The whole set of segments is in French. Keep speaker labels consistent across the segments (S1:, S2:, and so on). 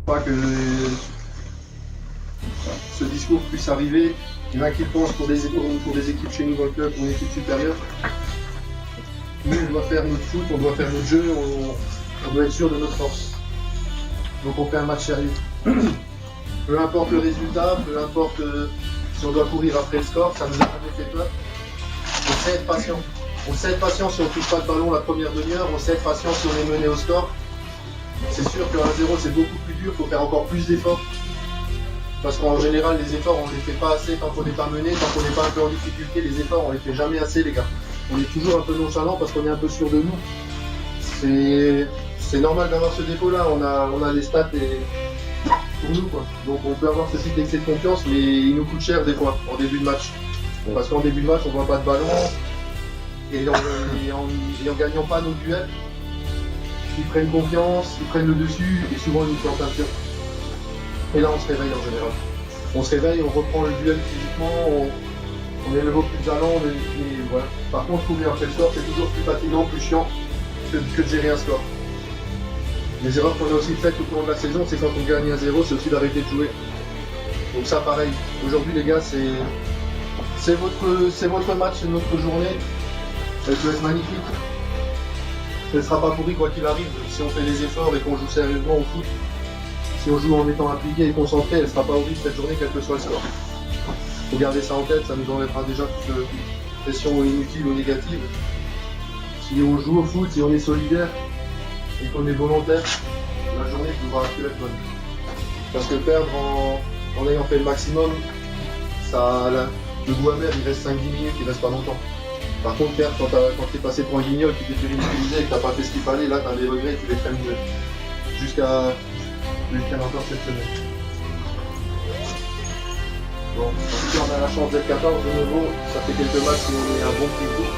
S1: Pas que ce discours puisse arriver. Il y en a qui le pensent pour des équipes chez nous dans le club, pour une équipe supérieure. Nous, on doit faire notre foot, on doit faire notre jeu, on doit être sûr de notre force. Donc on fait un match sérieux. Peu importe le résultat, peu importe si on doit courir après le score, ça nous a jamais fait peur. On sait être patient. On sait être patient si on ne touche pas le ballon la première demi-heure, on sait être patient si on est mené au score. C'est sûr que 1-0 c'est beaucoup plus dur, il faut faire encore plus d'efforts. Parce qu'en général, les efforts, on ne les fait pas assez tant qu'on n'est pas mené, tant qu'on n'est pas un peu en difficulté. Les efforts, on ne les fait jamais assez, les gars. On est toujours un peu nonchalant parce qu'on est un peu sûr de nous. C'est normal d'avoir ce défaut-là. On a les stats pour nous, quoi. Donc on peut avoir ce type d'excès de confiance, mais il nous coûte cher des fois, en début de match. Parce qu'en début de match, on ne voit pas de ballon. Et en gagnant pas nos duels, ils prennent confiance, ils prennent le dessus, et souvent ils nous plantent un tir. Et là, on se réveille en général. On se réveille, on reprend le duel physiquement, on est le beau plus allant, et voilà. Par contre, courir après le score, c'est toujours plus fatigant, plus chiant que de gérer un score. Les erreurs qu'on a aussi faites tout au long de la saison, c'est quand on gagne 1-0, c'est aussi d'arrêter de jouer. Donc ça, pareil. Aujourd'hui, les gars, c'est votre match, c'est notre journée. Elle peut être magnifique. Elle ne sera pas pourrie quoi qu'il arrive. Si on fait les efforts et qu'on joue sérieusement au foot, si on joue en étant impliqué et concentré, elle ne sera pas horrible cette journée, quel que soit le score. Il faut garder ça en tête, ça nous enlèvera déjà toute pression inutile ou négative. Si on joue au foot, si on est solidaire et qu'on est volontaire, la journée ne pourra plus être bonne. Parce que perdre en ayant fait le maximum, le goût amer il reste 5-10 minutes, il reste pas longtemps. Par contre, perdre quand tu es passé pour un guignol, tu t'es fait ridiculiser et que tu n'as pas fait ce qu'il fallait, là tu as des regrets et tu les traînes jusqu'à encore cette semaine. Bon, en tout cas, on a la chance d'être 14 de nouveau, ça fait quelques matchs où on est un bon petit coup.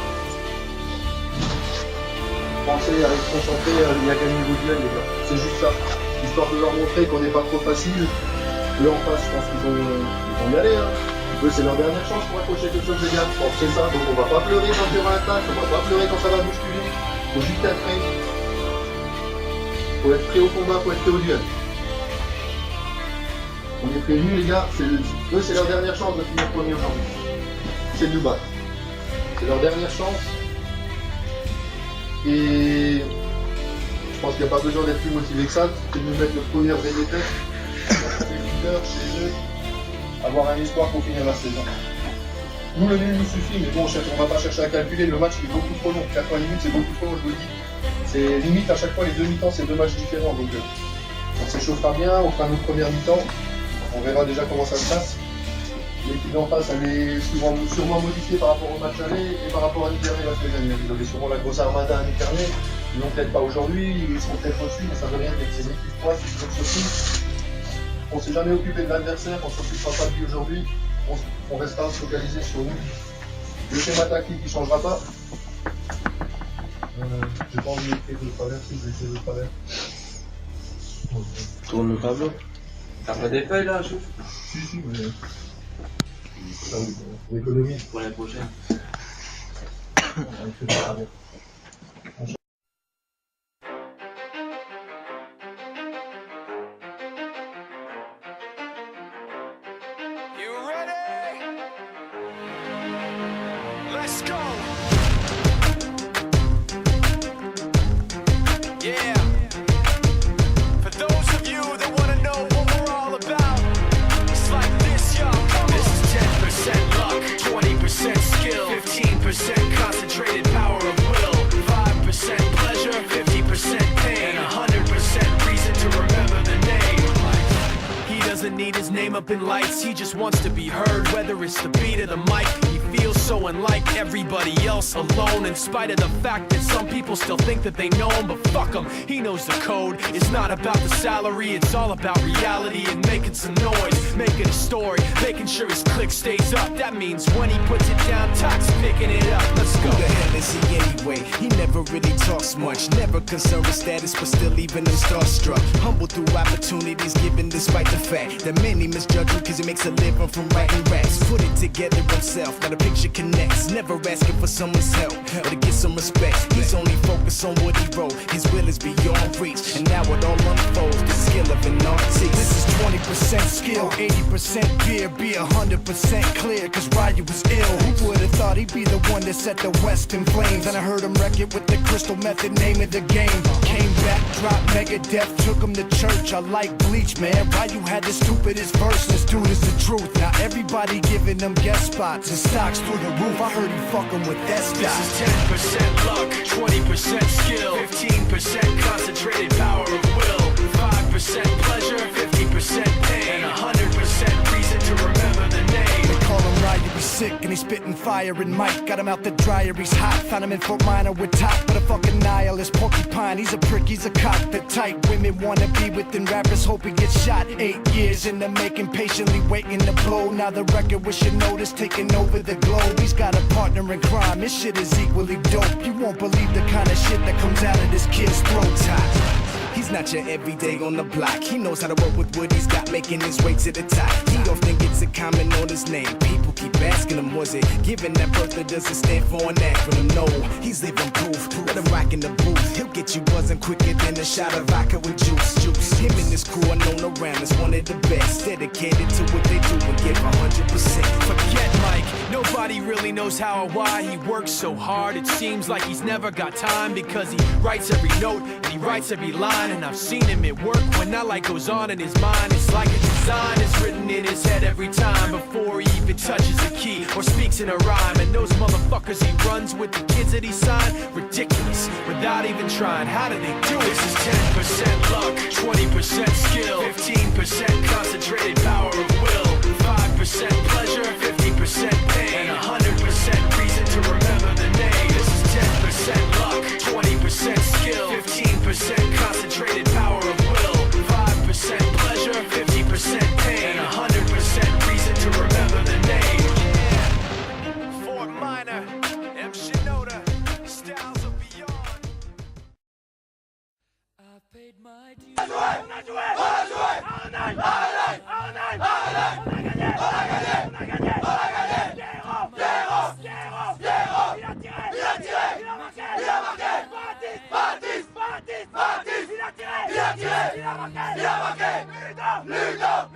S1: Pensez à être concentré, il y a gagné vos duels, les gars. C'est juste ça. Histoire de leur montrer qu'on n'est pas trop facile. Eux en face, je pense qu'ils vont y aller. Hein. Eux, c'est leur dernière chance pour accrocher quelque chose, les gars. C'est ça, donc on va pas pleurer quand il y aura un tacle, on va pas pleurer quand ça va bousculer. Faut juste être prêt. Faut être prêt au combat, faut être prêt au duel. On est prévenus, les gars, eux c'est leur dernière chance de finir premier aujourd'hui. C'est de nous battre. C'est leur dernière chance. Et je pense qu'il n'y a pas besoin d'être plus motivé que ça. C'est de nous mettre notre première vraie défaite. Les leaders chez eux, avoir un espoir pour finir la saison. Nous, le nul nous suffit, mais bon, on ne va pas chercher à calculer. Le match il est beaucoup trop long. 80 minutes, c'est beaucoup trop long, je vous le dis. C'est limite à chaque fois les deux mi-temps, c'est deux matchs différents. Donc on s'échauffera bien, on fera notre première mi-temps. On verra déjà comment ça se passe. L'équipe d'en face, elle est sûrement modifiée par rapport au match aller et par rapport à Nivernais la semaine dernière. Ils avaient sûrement la grosse armada à Nivernais. Ils n'ont peut-être pas aujourd'hui, ils seront peut-être reçus, mais ça veut rien dire que ces équipes poissent, ils sont aussi. On ne s'est jamais occupé de l'adversaire, on ne s'occupera pas de lui aujourd'hui. On restera focalisé sur nous. Le schéma tactique ne changera pas. J'ai pas envie d'écrire de travers, si je vais essayer de travers.
S2: Tourne le tableau. T'as pas des feuilles là, Chouf?
S1: Si, mais. Pour l'économie.
S2: Pour l'année prochaine.
S3: You ready? Let's go. Yeah. For those of you that want to know what we're all about, it's like this, y'all. This is 10% luck, 20% skill, 15% concentrated power of will, 5% pleasure, 50% pain, and 100% reason to remember the name. He doesn't need his name up in lights, he just wants to be heard, whether it's the beat or the mic. He feels so unlike everybody else, alone, in spite of the fact that some people still think that they know him, but fuck him, he knows the code. It's not about the salary, it's all about reality and making some noise, making a story, making sure his click stays up. That means when he puts it down, Tox picking it up. Let's go.
S4: Who the hell is he anyway? He never really talks much, never concerned with status, but still even him starstruck. Humble through opportunities given despite the fact that many misjudge him cause he makes a living from writing raps. Put it together himself, now the picture connects. Never asking for someone's help or to get some respect. He's only focused on what he wrote. His will is beyond reach, and now it all unfolds. The skill of an artiste. This is 20% skill, 80% beer, be 100% clear, cause Ryu was ill. Who would've thought he'd be the one that set the West in flames? And I heard him wreck it with the crystal method, name of the game. Came back, dropped Megadeth, took him to church. I like Bleach, man. Ryu had the stupidest verse, this dude is the truth. Now everybody giving them guest spots and stocks through the roof. I heard he fucking with that stock.
S3: This is 10% luck, 20% skill, 15% concentrated power of will, 5% pleasure, 50% pain, and 100% reason to remember the name.
S4: They call him Ryu, he's sick and he's spitting fire. And Mike got him out the dryer, he's hot. Found him in Fort Minor with top, but a fucking nihilist porcupine. He's a prick, he's a cock. The type women wanna be within, rappers hope he gets shot. 8 years in the making, patiently waiting to blow. Now the record with your notice taking over the globe. He's got a partner in crime, this shit is equally dope. You won't believe the kind of shit that comes out of this kid's throat. He's not your everyday on the block. He knows how to work with what he's got, making his way to the top. He often gets a comment on his name. People keep asking him, was it given that birth that doesn't stand for an acronym? No, he's living proof. Let him rock in the booth. He'll get you buzzing quicker than a shot of vodka with juice. Him and his crew are known around as one of the best. Dedicated to what they do and give 100%.
S3: Forget Mike, nobody really knows how or why he works so hard. It seems like he's never got time, because he writes every note and he writes every line. And I've seen him at work when that light goes on in his mind. It's like a design is written in his head every time, before he even touches a key or speaks in a rhyme. And those motherfuckers he runs with, the kids that he signed, ridiculous, without even trying. How do they do it? This is 10% luck, 20% skill, 15% concentrated power of will, 5% pleasure, 50% pain, and 100% reason to remember the name. This is 10% luck, 20% skill, 15% concentrated power of will, 5% pleasure, 50% pain, and 100% reason to remember the name. Yeah. Fort Minor, M. Shinoda, styles of beyond. I paid my dues.
S5: Ludo,